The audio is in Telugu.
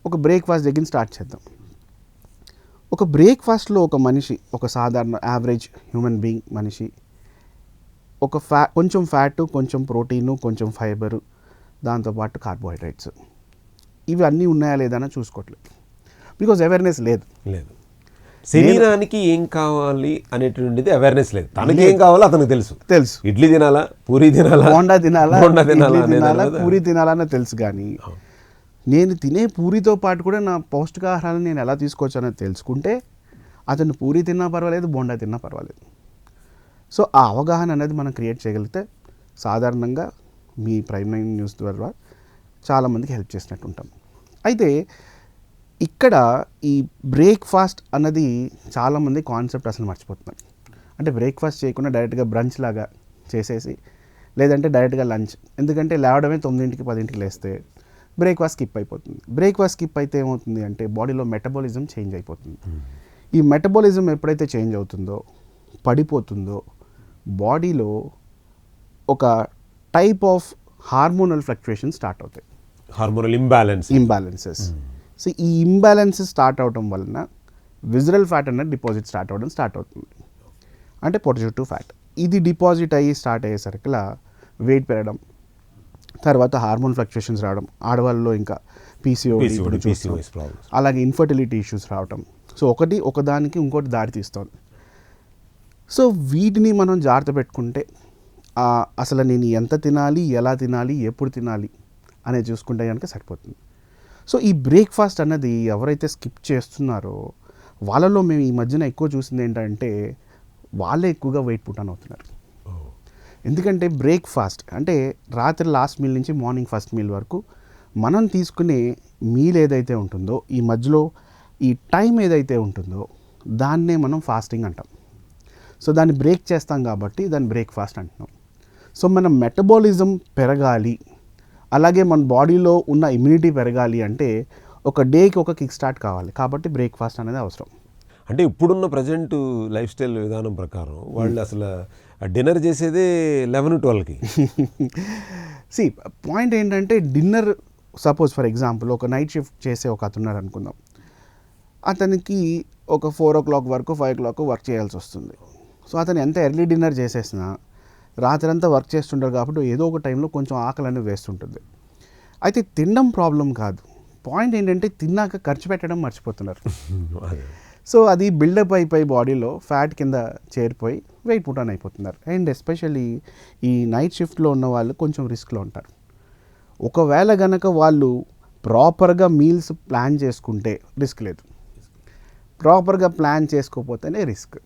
ఒక బ్రేక్ఫాస్ట్ దగ్గర స్టార్ట్ చేద్దాం. ఒక బ్రేక్ఫాస్ట్లో ఒక మనిషి, ఒక సాధారణ యావరేజ్ హ్యూమన్ బీయింగ్ మనిషి ఒక కొంచెం ఫ్యాటు, కొంచెం ప్రోటీను, కొంచెం ఫైబరు, దాంతోపాటు కార్బోహైడ్రేట్స్, ఇవి అన్నీ ఉన్నాయా లేదా అని చూసుకోవట్లేదు. బికాజ్ అవేర్నెస్ లేదు. శరీరానికి ఏం కావాలి అనేటువంటిది అవేర్నెస్ లేదు. తనకి ఏం కావాలో అతనికి తెలుసు. ఇడ్లీ తినాలా, పూరి తినాలా, బోండా తినాలా, పూరి తినాలని తెలుసు. కానీ నేను తినే పూరితో పాటు కూడా నా పౌష్టికాహారాన్ని నేను ఎలా తీసుకోవచ్చు అనేది తెలుసుకుంటే అతను పూరి తిన్నా పర్వాలేదు, బోండా తిన్నా పర్వాలేదు. సో ఆ అవగాహన అనేది మనం క్రియేట్ చేయగలిగితే సాధారణంగా మీ ప్రైమ్ 9 న్యూస్ ద్వారా చాలామందికి హెల్ప్ చేసినట్టు ఉంటాం. అయితే ఇక్కడ ఈ బ్రేక్ఫాస్ట్ అన్నది చాలామంది కాన్సెప్ట్ అసలు మర్చిపోతున్నారు. అంటే బ్రేక్ఫాస్ట్ చేయకుండా డైరెక్ట్గా బ్రంచ్ లాగా చేసేసి, లేదంటే డైరెక్ట్గా లంచ్. ఎందుకంటే లేవడమే 9కి 10కి లేస్తే బ్రేక్ఫాస్ట్ స్కిప్ అయిపోతుంది. బ్రేక్ఫాస్ట్ స్కిప్ అయితే ఏమవుతుంది అంటే బాడీలో మెటబాలిజం చేంజ్ అయిపోతుంది. ఈ మెటబాలిజం ఎప్పుడైతే చేంజ్ అవుతుందో, పడిపోతుందో, బాడీలో ఒక type of hormonal fluctuation start అవుతాయి. Hormonal imbalances. సో ఈ ఇంబ్యాలెన్సెస్ స్టార్ట్ అవడం వలన విజరల్ ఫ్యాట్ అనేది డిపాజిట్ స్టార్ట్ అవుతుంది. అంటే పొట్ట చుట్టూ ఫ్యాట్ ఇది డిపాజిట్ అయ్యి స్టార్ట్ అయ్యేసరికలా వెయిట్ పెరగడం, తర్వాత హార్మోన్ ఫ్లక్చుయేషన్స్ రావడం, ఆడవాళ్ళలో ఇంకా పీసీఓడీ, అలాగే ఇన్ఫర్టిలిటీ ఇష్యూస్ రావడం. సో ఒకదానికి ఇంకోటి దారి తీస్తుంది. సో వీటిని మనం జాగ్రత్త పెట్టుకుంటే అసలు నేను ఎంత తినాలి, ఎలా తినాలి, ఎప్పుడు తినాలి అనేది చూసుకుంటే కనుక సరిపోతుంది. సో ఈ బ్రేక్ఫాస్ట్ అన్నది ఎవరైతే స్కిప్ చేస్తున్నారో వాళ్ళలో మేము ఈ మధ్యన ఎక్కువ చూసింది ఏంటంటే వాళ్ళే ఎక్కువగా వెయిట్ పుట్ ఆన్ అవుతున్నారు. ఎందుకంటే బ్రేక్ఫాస్ట్ అంటే రాత్రి లాస్ట్ మీల్ నుంచి మార్నింగ్ ఫస్ట్ మీల్ వరకు మనం తీసుకునే మీల్ ఏదైతే ఉంటుందో, ఈ మధ్యలో ఈ టైం ఏదైతే ఉంటుందో దాన్నే మనం ఫాస్టింగ్ అంటాం. సో దాన్ని బ్రేక్ చేస్తాం కాబట్టి దాన్ని బ్రేక్ఫాస్ట్ అంటున్నాం. సో మన మెటబాలిజం పెరగాలి, అలాగే మన బాడీలో ఉన్న ఇమ్యూనిటీ పెరగాలి అంటే ఒక డేకి ఒక కిక్ స్టార్ట్ కావాలి. కాబట్టి బ్రేక్ఫాస్ట్ అనేది అవసరం. అంటే ఇప్పుడున్న ప్రజెంట్ లైఫ్ స్టైల్ విధానం ప్రకారం వాళ్ళు అసలు డిన్నర్ చేసేదే 11-12కి. పాయింట్ ఏంటంటే డిన్నర్ సపోజ్ ఫర్ ఎగ్జాంపుల్ ఒక నైట్ షిఫ్ట్ చేసే ఒక అతను అనుకుందాం, అతనికి ఒక 4 o'clock వరకు 5 o'clock వర్క్ చేయాల్సి వస్తుంది. సో అతను ఎంత ఎర్లీ డిన్నర్ చేసేసినా రాత్రంతా వర్క్ చేస్తుంటారు కాబట్టి ఏదో ఒక టైంలో కొంచెం ఆకలి అనేది వేస్తుంటుంది. అయితే తినడం ప్రాబ్లం కాదు, పాయింట్ ఏంటంటే తిన్నాక ఖర్చు పెట్టడం మర్చిపోతున్నారు. సో అది బిల్డప్ అయిపోయి బాడీలో ఫ్యాట్ కింద చేరిపోయి వెయిట్ పుట్ ఆన్ అయిపోతున్నారు. అండ్ ఎస్పెషల్లీ ఈ నైట్ షిఫ్ట్లో ఉన్న వాళ్ళు కొంచెం రిస్క్లో ఉంటారు. ఒకవేళ గనక వాళ్ళు ప్రాపర్గా మీల్స్ ప్లాన్ చేసుకుంటే రిస్క్ లేదు, ప్రాపర్గా ప్లాన్ చేసుకోకపోతేనే రిస్క్.